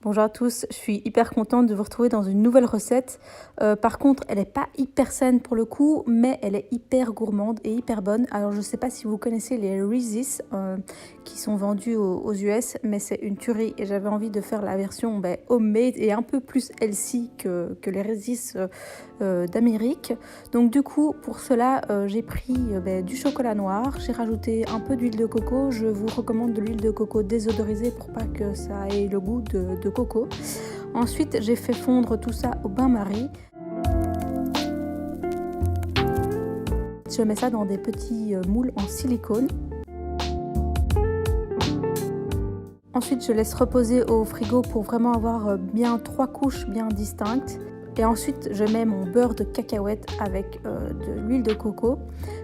Bonjour à tous, je suis hyper contente de vous retrouver dans une nouvelle recette. Par contre, elle n'est pas hyper saine pour le coup, mais elle est hyper gourmande et hyper bonne. Alors je ne sais pas si vous connaissez les Reese's qui sont vendus aux US, mais c'est une tuerie et j'avais envie de faire la version homemade et un peu plus healthy que les Reese's d'Amérique. Donc du coup, pour cela, j'ai pris du chocolat noir, j'ai rajouté un peu d'huile de coco. Je vous recommande de l'huile de coco désodorisée pour pas que ça ait le goût de coco. Ensuite, j'ai fait fondre tout ça au bain-marie. Je mets ça dans des petits moules en silicone. Ensuite, je laisse reposer au frigo pour vraiment avoir bien 3 couches bien distinctes. Et ensuite, je mets mon beurre de cacahuète avec de l'huile de coco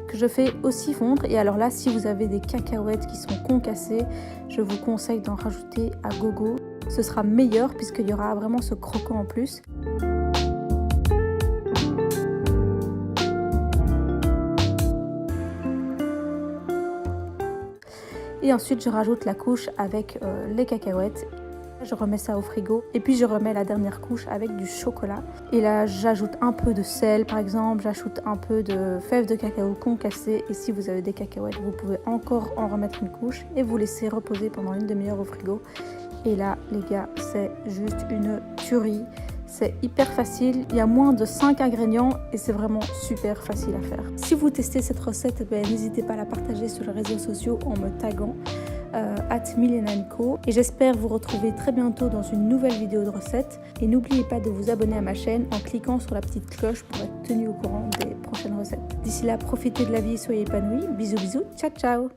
que je fais aussi fondre. Et alors là, si vous avez des cacahuètes qui sont concassées, je vous conseille d'en rajouter à gogo. Ce sera meilleur puisqu'il y aura vraiment ce croquant en plus. Et ensuite, je rajoute la couche avec les cacahuètes. Je remets ça au frigo et puis je remets la dernière couche avec du chocolat. Et là, j'ajoute un peu de sel par exemple, j'ajoute un peu de fèves de cacao concassées. Et si vous avez des cacahuètes, vous pouvez encore en remettre une couche et vous laisser reposer pendant une demi-heure au frigo. Et là, les gars, c'est juste une tuerie. C'est hyper facile, il y a moins de 5 ingrédients et c'est vraiment super facile à faire. Si vous testez cette recette, n'hésitez pas à la partager sur les réseaux sociaux en me taguant @milenanco. Et j'espère vous retrouver très bientôt dans une nouvelle vidéo de recette. Et n'oubliez pas de vous abonner à ma chaîne en cliquant sur la petite cloche pour être tenu au courant des prochaines recettes. D'ici là, profitez de la vie et soyez épanouis. Bisous bisous, ciao ciao.